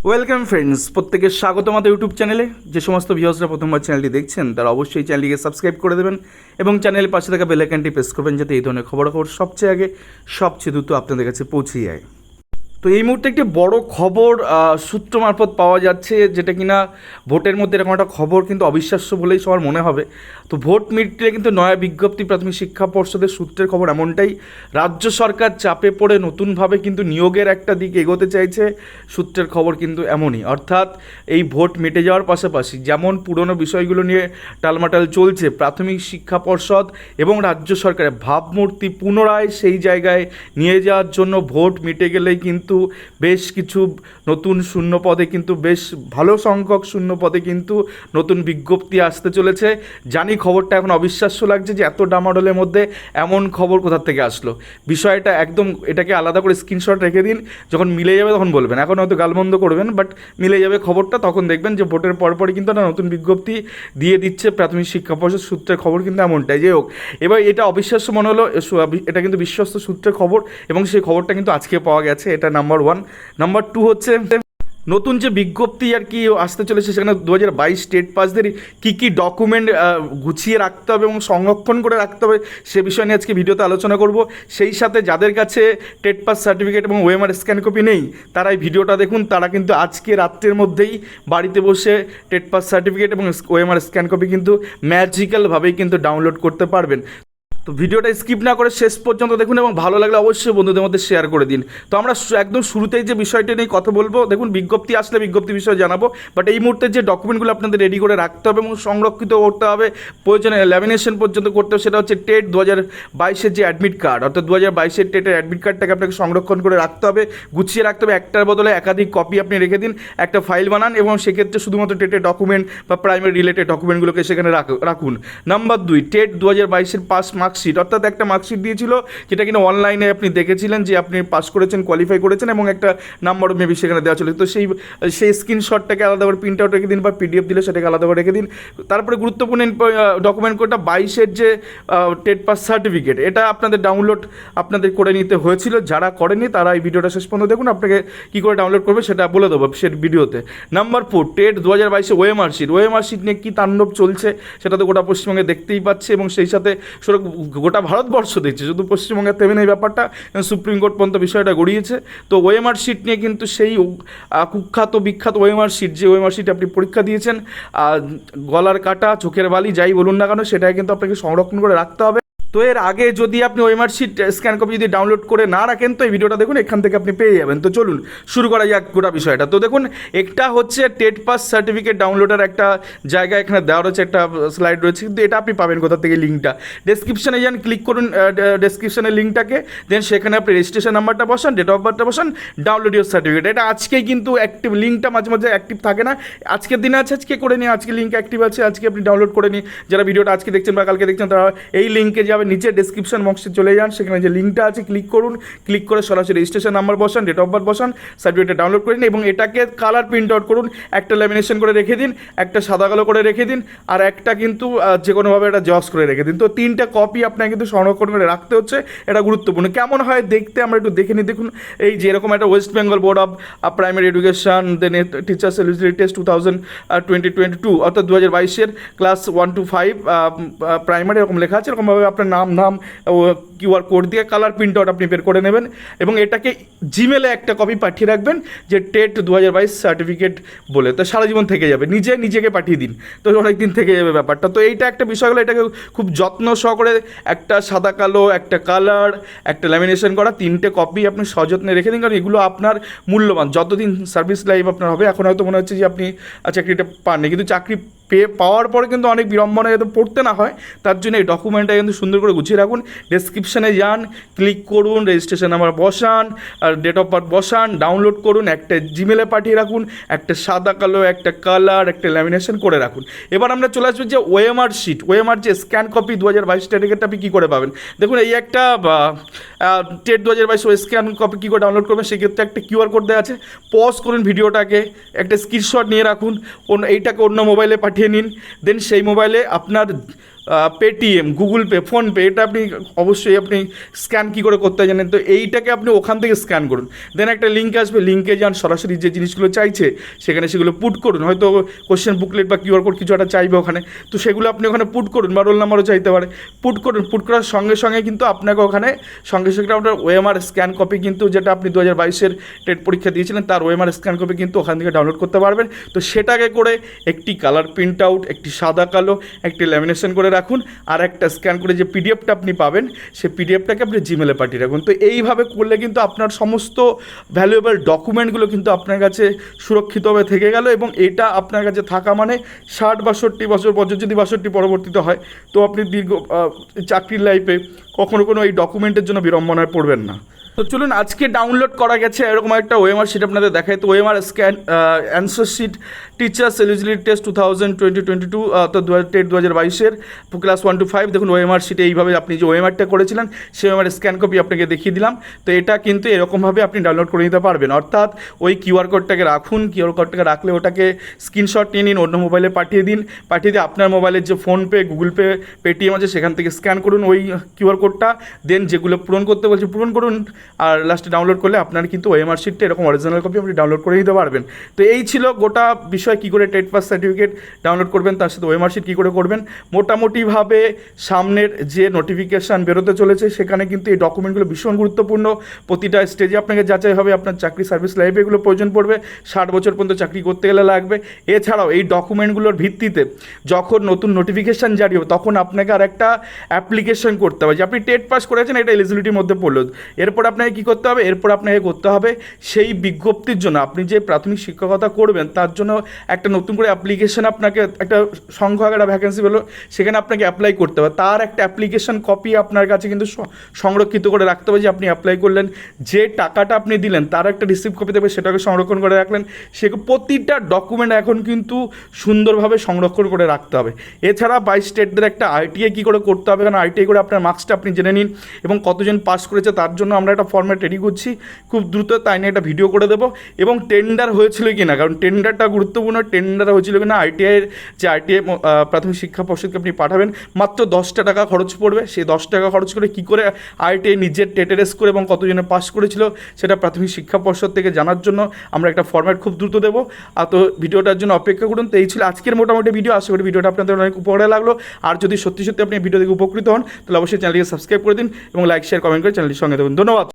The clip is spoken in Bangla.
ওয়েলকাম ফ্রেন্ডস, প্রত্যেকে স্বাগত আমাদের ইউটিউব চ্যানেলে। যে সমস্ত ভিউয়ার্সরা প্রথমবার চ্যানেলটি দেখছেন তারা অবশ্যই চ্যানেলটিকে সাবস্ক্রাইব করে দেবেন এবং চ্যানেলের পাশে থাকা বেল আইকনটি প্রেস করবেন যাতে এই ধরনের খবরাখবর সবচেয়ে আগে সবচেয়ে দ্রুত আপনাদের কাছে পৌঁছে যায়। তো এই মুহূর্তে একটি বড় খবর সূত্র মারফত পাওয়া যাচ্ছে, যেটা কিনা ভোটের মধ্যে এরকম একটা খবর কিন্তু অবিশ্বাস্য বলেই সবার মনে হবে। তো ভোট মিটলে কিন্তু নয়া বিজ্ঞপ্তি প্রাথমিক শিক্ষা পর্ষদের সূত্রের খবর এমনটাই। রাজ্য সরকার চাপে পড়ে নতুনভাবে কিন্তু নিয়োগের একটা দিক এগোতে চাইছে, সূত্রের খবর কিন্তু এমনই। অর্থাৎ এই ভোট মিটে যাওয়ার পাশাপাশি যেমন পুরনো বিষয়গুলো নিয়ে টালমাটাল চলছে, প্রাথমিক শিক্ষা পর্ষদ এবং রাজ্য সরকারের ভাবমূর্তি পুনরায় সেই জায়গায় নিয়ে যাওয়ার জন্য ভোট মিটে গেলেই কিন্তু বেশ কিছু নতুন শূন্য পদে কিন্তু বেশ ভালো সংখ্যক শূন্য পদে কিন্তু নতুন বিজ্ঞপ্তি আসতে চলেছে। জানি খবরটা এখন অবিশ্বাস্য লাগছে যে এত ডামাডোলের মধ্যে এমন খবর কোথা থেকে আসলো। বিষয়টা একদম এটাকে আলাদা করে স্ক্রিনশট রেখে দিন, যখন মিলে যাবে তখন বলবেন। এখন হয়তো গালমন্দ করবেন, বাট মিলে যাবে খবরটা, তখন দেখবেন যে ভোটের পরপরই কিন্তু একটা নতুন বিজ্ঞপ্তি দিয়ে দিচ্ছে প্রাথমিক শিক্ষা পর্ষদ। সূত্রের খবর কিন্তু এমনটাই। যাই হোক, এবার এটা অবিশ্বাস্য মনে হলো, এটা কিন্তু বিশ্বস্ত সূত্রের খবর এবং সেই খবরটা কিন্তু আজকে পাওয়া গেছে। এটা নাম্বার ওয়ান। নাম্বার টু হচ্ছে নতুন যে বিজ্ঞপ্তি আর কি আসতে চলেছে, সেখানে 2022 স্টেট পাসদের কী কী ডকুমেন্ট গুছিয়ে রাখতে হবে এবং সংরক্ষণ করে রাখতে হবে সে বিষয় নিয়ে আজকে ভিডিওতে আলোচনা করব। সেই সাথে যাদের কাছে টেট পাস সার্টিফিকেট এবং ওএমআর স্ক্যান কপি নেই তারা এই ভিডিওটা দেখুন, তারা কিন্তু আজকে রাত্রের মধ্যেই বাড়িতে বসে টেট পাস সার্টিফিকেট এবং ওএমআর স্ক্যান কপি কিন্তু ম্যাজিক্যালভাবেই কিন্তু ডাউনলোড করতে পারবেন। তো ভিডিওটা স্কিপ না করে শেষ পর্যন্ত দেখুন এবং ভালো লাগলে অবশ্যই বন্ধুদের মধ্যে শেয়ার করে দিন। তো আমরা একদম শুরুতেই যে বিষয়টা নিয়ে কথা বলবো, দেখুন বিজ্ঞপ্তি আসলে বিজ্ঞপ্তি বিষয়ে জানাবো, বাট এই মুহূর্তে যে ডকুমেন্টগুলো আপনাদের রেডি করে রাখতে হবে এবং সংরক্ষিত করতে হবে, প্রয়োজনে ল্যামিনেশন পর্যন্ত করতে হবে, সেটা হচ্ছে টেট 2022-এর যে অ্যাডমিট কার্ড, অর্থাৎ 2022-এর টেটের অ্যাডমিট কার্ডটাকে আপনাকে সংরক্ষণ করে রাখতে হবে, গুছিয়ে রাখতে হবে। একটার বদলে একাধিক কপি আপনি রেখে দিন, একটা ফাইল বানান এবং সেক্ষেত্রে শুধুমাত্র টেটের ডকুমেন্ট বা প্রাইমারি রিলেটেড ডকুমেন্টগুলোকে সেখানে রাখুন। নাম্বার 2, টেট 2022-এর পাস মার্কশিট, অর্থাৎ একটা মার্কশিট দিয়েছিল যেটা কিনা অনলাইনে আপনি দেখেছিলেন যে আপনি পাস করেছেন, কোয়ালিফাই করেছেন এবং একটা নাম্বারও মেবি সেখানে দেওয়া ছিল। তো সেই স্ক্রিনশটটাকে আলাদা করে প্রিন্ট আউট রেখে দিন বা পিডিএফ দিলে সেটাকে আলাদা করে রেখে দিন। তারপরে গুরুত্বপূর্ণ ডকুমেন্ট কোডটা 22-এর যে টেট পাস সার্টিফিকেট, এটা আপনাদের ডাউনলোড আপনাদের করে নিতে হয়েছিল। যারা করেনি তারা এই ভিডিওটা শেষ পর্যন্ত দেখুন, আপনাকে কী করে ডাউনলোড করবে সেটা বলে দেবো সে ভিডিওতে। নাম্বার 4, টেট 2022-এ ওএমআর শিট নিয়ে কী তাণ্ডব চলছে সেটা তো গোটা পশ্চিমবঙ্গে দেখতেই পাচ্ছে এবং সেই সাথে গোটা ভারতবর্ষ দেখছে, শুধু পশ্চিমবঙ্গের তেমন এই ব্যাপারটা সুপ্রিম কোর্ট পর্যন্ত বিষয়টা গড়িয়েছে। তো ওএমআর শিট নিয়ে কিন্তু সেই কুখ্যাত বিখ্যাত ওএমআর শিট, যে ওএমআর শিট আপনি পরীক্ষা দিয়েছেন, গলার কাটা চোখের বালি যাই বলুন না কেন, সেটাই কিন্তু আপনাকে সংরক্ষণ করে রাখতে হবে। তো এর আগে যদি আপনি ওএমআর শিট স্ক্যান কপি যদি ডাউনলোড করে না রাখেন তো এই ভিডিওটা দেখুন, এখান থেকে আপনি পেয়ে যাবেন। তো চলুন শুরু করা যাক গোটা বিষয়টা। তো দেখুন, একটা হচ্ছে টেট পাস সার্টিফিকেট ডাউনলোডের একটা জায়গা এখানে দেওয়া রয়েছে, একটা স্লাইড রয়েছে, কিন্তু এটা আপনি পাবেন কোথা থেকে, লিঙ্কটা ডেসক্রিপশনে যান, ক্লিক করুন ডেসক্রিপশনের লিঙ্কটাকে, দেন সেখানে আপনি রেজিস্ট্রেশন নাম্বারটা বসান, ডেট অফ বার্থটা বসান, ডাউনলোড ইউর সার্টিফিকেট। এটা আজকেই কিন্তু অ্যাক্টিভ, লিঙ্কটা মাঝে মাঝে অ্যাক্টিভ থাকে না, আজকের দিনে আছে, আজকে করে নিন, আজকে লিঙ্ক অ্যাক্টিভ আছে, আজকে আপনি ডাউনলোড করে নিন। যারা ভিডিওটা আজকে দেখছেন বা কালকে দেখছেন তারা এই লিঙ্কে যাবেন, নিচে ডেসক্রিপশন বক্সে চলে যান, সেখানে যে লিঙ্কটা আছে ক্লিক করুন, ক্লিক করে সরাসরি রেজিস্ট্রেশন নাম্বার বসান, ডেট অফ বার্থ বসান, সার্টিফিকেটটা ডাউনলোড করে নিন এবং এটাকে কালার প্রিন্ট আউট করুন, একটা ল্যামিনেশন করে রেখে দিন, একটা সাদা কালো করে রেখে দিন, আর একটা কিন্তু যে কোনোভাবে একটা জেরক্স করে রেখে দিন। তো 3টা কপি আপনাকে কিন্তু সংরক্ষণ করে রাখতে হচ্ছে, এটা গুরুত্বপূর্ণ। কেমন হয় দেখতে আমরা একটু দেখে নিই। দেখুন, এই যে এরকম একটা West Bengal Board of Primary Education then Teachers Eligibility Test 2022, অর্থাৎ 2022-এর ক্লাস 1 to 5 প্রাইমারি, এরকম লেখা আছে। এরকমভাবে আপনার নাম কিউআর কোড দিয়ে কালার প্রিন্ট আউট আপনি বের করে নেবেন এবং এটাকে জিমেলে একটা কপি পাঠিয়ে রাখবেন যে টেট 2022 সার্টিফিকেট বলে। তো সারা জীবন থেকে যাবে, নিজেকে পাঠিয়ে দিন, তো অনেক দিন থেকে যাবে ব্যাপারটা। তো এইটা একটা বিষয় হলো, এটাকে খুব যত্ন সহকারে একটা সাদা কালো, একটা কালার, একটা ল্যামিনেশন করা 3টে কপি আপনি সযত্নে রেখে দিন, কারণ এগুলো আপনার মূল্যবান। যতদিন সার্ভিস লাইফ আপনার হবে, এখন হয়তো মনে হচ্ছে যে আপনি চাকরিটা পাননি, কিন্তু চাকরি পাওয়ার পরে কিন্তু অনেক বিড়ম্বনা যাতে পড়তে না হয় তার জন্য এই ডকুমেন্টটা কিন্তু সুন্দর করে গুছিয়ে রাখুন। ডেসক্রিপশানে যান, ক্লিক করুন, রেজিস্ট্রেশন নাম্বার বসান, আর ডেট অফ বার্থ বসান, ডাউনলোড করুন, একটা জিমেলে পাঠিয়ে রাখুন, একটা সাদা কালো, একটা কালার, একটা ল্যামিনেশন করে রাখুন। এবার আমরা চলে আসবো যে ওএমআর শিট, ওএমআর যে স্ক্যান কপি 2022 সার্টিফিকেটটা আপনি কী করে পাবেন। দেখুন, এই একটা টেট 2022 স্ক্যান কপি কী করে ডাউনলোড করবেন, সেক্ষেত্রে একটা কিউআর কোড দেওয়া আছে। পজ করুন ভিডিওটাকে, একটা স্ক্রিনশট নিয়ে রাখুন, এইটাকে অন্য মোবাইলে পাঠিয়ে নিন, দেন সেই মোবাইলে আপনার পেটিএম, গুগল পে, ফোনপে, এটা আপনি অবশ্যই আপনি স্ক্যান কী করে করতে জানেন। তো এইটাকে আপনি ওখান থেকে স্ক্যান করুন, দেন একটা লিঙ্ক আসবে, লিঙ্কে যান, সরাসরি যে জিনিসগুলো চাইছে সেখানে সেগুলো পুট করুন। হয়তো কোশ্চেন বুকলেট বা কিউআর কোড কিছু একটা চাইবে ওখানে, তো সেগুলো আপনি ওখানে পুট করুন, বা রোল নাম্বারও চাইতে পারে, পুট করুন। পুট করার সঙ্গে সঙ্গে কিন্তু আপনাকে ওখানে সঙ্গে সঙ্গে আপনার ওএমআর স্ক্যান কপি, কিন্তু যেটা আপনি 2022-এর টেট পরীক্ষা দিয়েছিলেন তার ওএমআর স্ক্যান কপি কিন্তু ওখান থেকে ডাউনলোড করতে পারবেন। তো সেটাকে করে একটি কালার প্রিন্ট আউট, একটি সাদা কালো, একটি ল্যামিনেশন করে রাখুন, আর একটা স্ক্যান করে যে পিডিএফটা আপনি পাবেন সেই পিডিএফটাকে আপনি জিমেলে পাঠিয়ে রাখুন। তো এইভাবে করলে কিন্তু আপনার সমস্ত ভ্যালুয়েবল ডকুমেন্টগুলো কিন্তু আপনার কাছে সুরক্ষিতভাবে থেকে গেল, এবং এটা আপনার কাছে থাকা মানে 60-62 বছর পর্যন্ত, যদি 62 পরবর্তীতে হয়, তো আপনি দীর্ঘ চাকরির লাইফে কখনো কোনো এই ডকুমেন্টের জন্য বিড়ম্বনায় পড়বেন না। তো চলুন, আজকে ডাউনলোড করা গেছে এরকম একটা ওএমআর শিট আপনাদের দেখায়। তো OMR scan answer sheet Teachers Eligibility Test 2022, তো টেট 2022-এর ক্লাস 1 to 5। দেখুন ওএমআর শিটে এইভাবে আপনি যে ওএমআরটা করেছিলেন সেই ওএমআর স্ক্যান কপি আপনাকে দেখিয়ে দিলাম। তো এটা কিন্তু এরকমভাবে আপনি ডাউনলোড করে নিতে পারবেন, অর্থাৎ ওই কিউআর কোডটাকে রাখুন, কিউআর কোডটাকে রাখলে ওটাকে স্ক্রিনশট নিয়ে নিন, অন্য মোবাইলে পাঠিয়ে দিন, পাঠিয়ে দিয়ে আপনার মোবাইলের যে ফোনপে, গুগল পে, পেটিএম আছে সেখান থেকে স্ক্যান করুন ওই কিউআর কোডটা, দেন যেগুলো পূরণ করতে বলছি পূরণ করুন, আর লাস্টে ডাউনলোড করলে আপনার কিন্তু ওএমআর শিটটা এরকম অরিজিনাল কপি আপনি ডাউনলোড করে নিতে পারবেন। তো এই ছিল গোটা বিষয়, কী করে টেট পাস সার্টিফিকেট ডাউনলোড করবেন, তার সাথে ওএমআর শিট কী করে করবেন। মোটামুটিভাবে সামনের যে নোটিফিকেশান বেরোতে চলেছে সেখানে কিন্তু এই ডকুমেন্টগুলো ভীষণ গুরুত্বপূর্ণ। প্রতিটা স্টেজে আপনাকে যাচাই হবে, আপনার চাকরি সার্ভিস লাইফে এগুলো প্রয়োজন পড়বে, 60 বছর পর্যন্ত চাকরি করতে গেলে লাগবে। এছাড়াও এই ডকুমেন্টগুলোর ভিত্তিতে যখন নতুন নোটিফিকেশান জারি হবে তখন আপনাকে আর একটা অ্যাপ্লিকেশন করতে হবে যে আপনি টেট পাস করেছেন, এটা এলিজিবিলিটির মধ্যে পড়লো। এরপর আপনাকে কী করতে হবে, এরপর আপনাকে করতে হবে সেই বিজ্ঞপ্তির জন্য, আপনি যে প্রাথমিক শিক্ষকতা করবেন তার জন্য একটা নতুন করে অ্যাপ্লিকেশন, আপনাকে একটা সংখ্যক একটা ভ্যাকেন্সি হলো সেখানে আপনাকে অ্যাপ্লাই করতে হবে, তার একটা অ্যাপ্লিকেশন কপি আপনার কাছে কিন্তু সংরক্ষিত করে রাখতে হবে যে আপনি অ্যাপ্লাই করলেন, যে টাকাটা আপনি দিলেন তার একটা রিসিপ্ট কপি দেবে, সেটাকে সংরক্ষণ করে রাখলেন। সে প্রতিটা ডকুমেন্ট এখন কিন্তু সুন্দরভাবে সংরক্ষণ করে রাখতে হবে। এছাড়া 22 স্টেটদের একটা আইটিআই কী করে করতে হবে, কারণ আইটিআই করে আপনার মার্কসটা আপনি জেনে নিন, এবং কতজন পাস করেছে তার জন্য আমরা একটা ফর্ম্যাট রেডি করছি খুব দ্রুত, তাই নিয়ে একটা ভিডিও করে দেবো। এবং টেন্ডার হয়েছিল কি না, কারণ টেন্ডারটা গুরুত্বপূর্ণ, টেন্ডার হয়েছিল কি না, আইটিআইয়ের যে আইটিআই প্রাথমিক শিক্ষা পর্ষদকে আপনি পাঠাবেন, মাত্র 10 টাকা খরচ পড়বে। সেই 10 টাকা খরচ করে কী করে আইটিআই নিজের টেটেরেস করে এবং কতজনে পাস করেছিল সেটা প্রাথমিক শিক্ষা পর্ষদ থেকে জানার জন্য আমরা একটা ফর্ম্যাট খুব দ্রুত দেবো। আর তো ভিডিওটার জন্য অপেক্ষা করুন। তো এই ছিল আজকের মোটামুটি ভিডিও, আশা করি ভিডিওটা আপনাদের অনেক উপকারে লাগলো। আর যদি সত্যি সত্যি আপনি ভিডিও থেকে উপকৃত হন তাহলে অবশ্যই চ্যানেলটিকে সাবস্ক্রাইব করে দিন এবং লাইক, শেয়ার, কমেন্ট করে চ্যানেলটির সঙ্গে থাকুন। ধন্যবাদ।